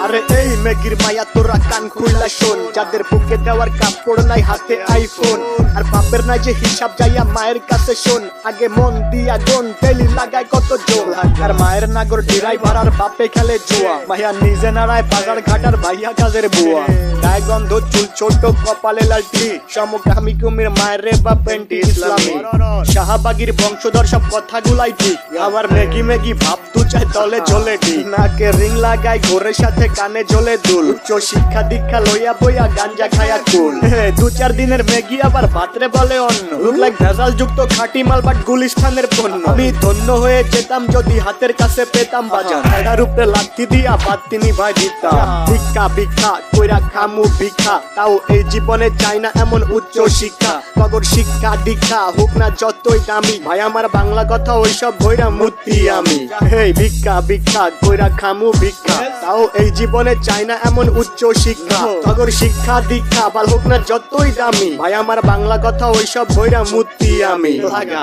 আরে এই মেগির মায়া তোরা কান খুইলা শোন, যাদের বুকে দেওয়ার কাপড় নাই হাতে আইফোন, আর বাপের নাই যে হিসাব যাইয়া মায়ের কাছে শোন, আগে মন দিয়া গন তেলি লাগায় কত জোর, আর মায়ের নাগর ড্রাইভার আর বাপে খেলে জুয়া, মাইয়া নিজে নাড়ায় বাজার ঘাটার ভাইয়া কাজের বুয়া, গায়ে গন্ধ চুল ছোট কপালে লালটি, সমকামী কুমির মায়ের রে বা পেন্টি ইসলামী, শাহবাগীর বংশধর সব কথাগুলাই ঠিক, আমার মেগি মেগি ভাব তু চাই তলে ঝোলে ঠিক, নাকে রিং লাগায় ঘোরের সাথে কানে ঝোলে দুল, উচ্চ শিক্ষা দীক্ষা লইয়া বইয়া গাঞ্জা খায়া কুল, 2-4 দিনের মেগি আবার ভাতরে বলে অন্য, লুক লাইক ভেজাল যুক্ত খাঁটি মাল বাট গুলিস্তানের পণ্য, আমি ধন্য হয়ে যেতাম যদি হাতের কাছে পেতাম বাজার, এটার উপরে লাথি দিয়া বাতিনি ভাই দিতাম, ভিক্ষা ভিক্ষা কইরা খামু ভিক্ষা, তাও এই জীবনে চাই না এমন উচ্চ শিক্ষা, তগর শিক্ষা দীক্ষা হোক না যতই দামি, ভাই আমার বাংলা কথা ওইসব ভইরা মূর্তি আমি, হেই ভিক্ষা ভিক্ষা কইরা খামু ভিক্ষা, তাও এই জীবনে চাই না এমন উচ্চ শিক্ষা, তগর শিক্ষা দীক্ষা বাল হোক না যতই দামি, ভাই আমার বাংলা কথা ওইসব ভইরা মূর্তি আমি লাগা।